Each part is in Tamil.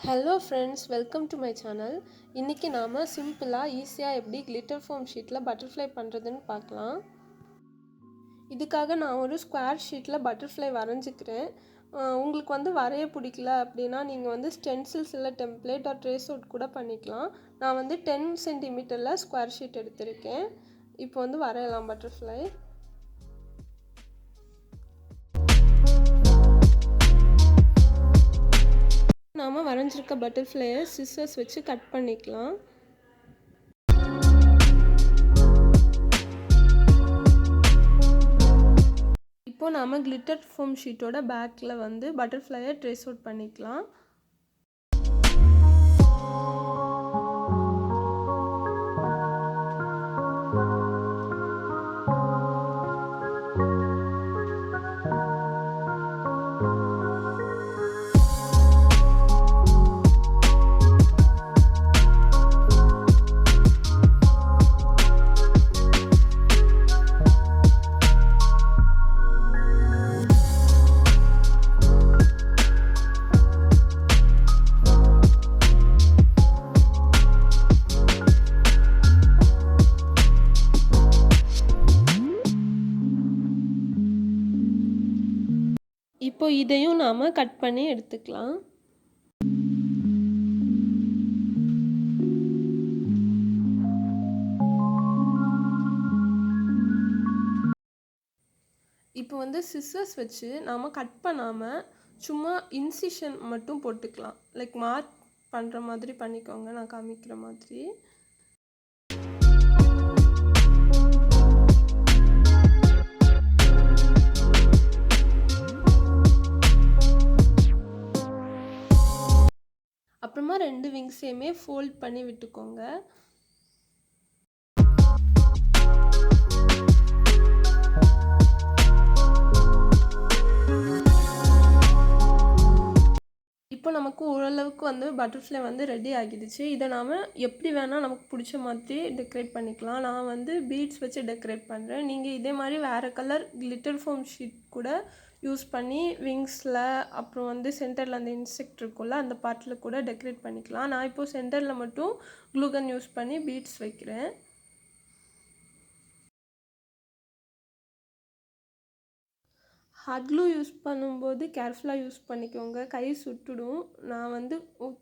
Hello friends, welcome to my channel. இன்றைக்கி நாம் சிம்பிளாக ஈஸியாக எப்படி கிளிட்டர் ஃபோம் ஷீட்டில் பட்டர்ஃப்ளை பண்ணுறதுன்னு பார்க்கலாம். இதுக்காக நான் ஒரு ஸ்கொயர் ஷீட்டில் பட்டர்ஃப்ளை வரைஞ்சிக்கிறேன். உங்களுக்கு வரைய பிடிக்கல அப்படின்னா நீங்கள் ஸ்டென்சில்ஸ் இல்லை டெம்ப்ளேட் ஆர் ட்ரேஸ் அவுட் கூட பண்ணிக்கலாம். நான் 10 சென்டிமீட்டரில் ஸ்கொயர் ஷீட் எடுத்திருக்கேன். இப்போ வரையலாம் பட்டர்ஃப்ளை. நாம் வரைஞ்சிருக்க பட்டர்ஃப்ளையை சிசர்ஸ் வச்சு கட் பண்ணிக்கலாம். இப்போ நாம் கிளிட்டர் ஃபோம் ஷீட்டோட பேக்கில் பட்டர்ஃப்ளையை ட்ரேஸ் அவுட் பண்ணிக்கலாம். இப்போ இதையும் நாம் கட் பண்ணி எடுத்துக்கலாம். இப்போ சிசர்ஸ் வச்சு நாம் கட் பண்ணாமல் சும்மா இன்சிஷன் மட்டும் போட்டுக்கலாம். லைக் மார்க் பண்ணுற மாதிரி பண்ணிக்கோங்க, நான் காமிக்கிற மாதிரி. அப்புறமா 2 விங்ஸையுமே ஃபோல்ட் பண்ணி விட்டுக்கோங்க. இப்போ நமக்கு ஓரளவுக்கு பட்டர்ஃப்ளை ரெடி ஆகிடுச்சு. இதை நாம் எப்படி வேணால் நமக்கு பிடிச்ச மாதிரி டெக்கரேட் பண்ணிக்கலாம். நான் பீட்ஸ் வச்சு டெக்கரேட் பண்ணுறேன். நீங்கள் இதே மாதிரி வேறு கலர் கிளிட்டர் ஃபோம் ஷீட் கூட யூஸ் பண்ணி விங்ஸில் அப்புறம் சென்டரில் அந்த இன்செக்ட் இருக்கும்ல அந்த பார்ட்டில் கூட டெக்கரேட் பண்ணிக்கலாம். நான் இப்போது சென்டரில் மட்டும் க்ளூகன் யூஸ் பண்ணி பீட்ஸ் வைக்கிறேன். ஹாட் க்ளூ யூஸ் பண்ணும்போது கேர்ஃபுல்லாக யூஸ் பண்ணிக்கோங்க, கை சுட்டுடும். நான்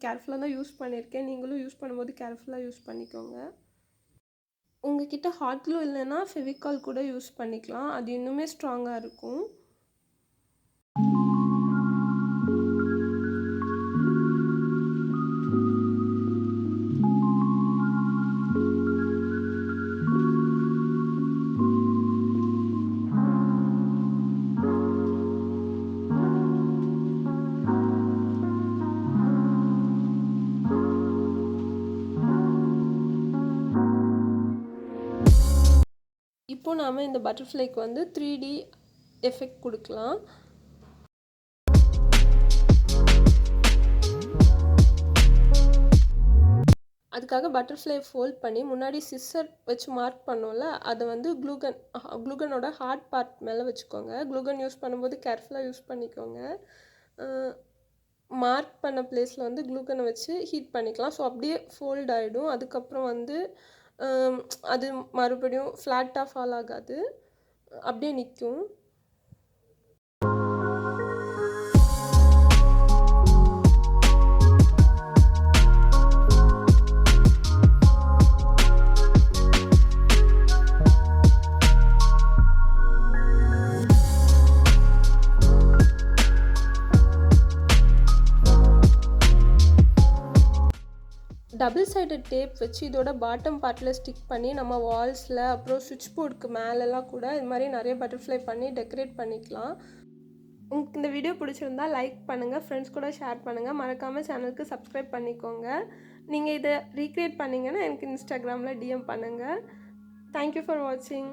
கேர்ஃபுல்லாக தான் யூஸ் பண்ணியிருக்கேன். நீங்களும் யூஸ் பண்ணும்போது கேர்ஃபுல்லாக யூஸ் பண்ணிக்கோங்க. உங்கள்கிட்ட ஹாட் க்ளூ இல்லைன்னா ஃபெவிகால் கூட யூஸ் பண்ணிக்கலாம், அது இன்னுமே ஸ்ட்ராங்காக இருக்கும். இப்போ நாம் இந்த பட்டர்ஃப்ளைக்கு 3D எஃபெக்ட் கொடுக்கலாம். அதுக்காக பட்டர்ஃப்ளை ஃபோல்ட் பண்ணி முன்னாடி சிசர் வச்சு மார்க் பண்ணோம்ல, அதை க்ளூகனோட ஹார்ட் பார்ட் மேலே வச்சுக்கோங்க. க்ளூகன் யூஸ் பண்ணும்போது கேர்ஃபுல்லாக யூஸ் பண்ணிக்கோங்க. மார்க் பண்ண பிளேஸில் க்ளூகனை வச்சு ஹீட் பண்ணிக்கலாம். ஸோ அப்படியே ஃபோல்ட் ஆகிடும். அதுக்கப்புறம் அது மறுபடியும் ஃப்ளாட்டாக ஃபால் ஆகாது, அப்படியே நிற்கும். டபுள் சைடட் டேப் வச்சு இதோட பாட்டம் பார்ட்டில் ஸ்டிக் பண்ணி நம்ம வால்ஸில் அப்புறம் சுவிட்ச் போர்டுக்கு மேலெலாம் கூட இது மாதிரி நிறைய பட்டர்ஃப்ளை பண்ணி டெக்கரேட் பண்ணிக்கலாம். உங்களுக்கு இந்த வீடியோ பிடிச்சிருந்தா லைக் பண்ணுங்கள், ஃப்ரெண்ட்ஸ் கூட ஷேர் பண்ணுங்கள், மறக்காமல் சேனலுக்கு சப்ஸ்கிரைப் பண்ணிக்கோங்க. நீங்கள் இதை ரீக்ரியேட் பண்ணிங்கன்னா எனக்கு இன்ஸ்டாகிராமில் டிஎம் பண்ணுங்கள். தேங்க்யூ ஃபார் வாட்சிங்.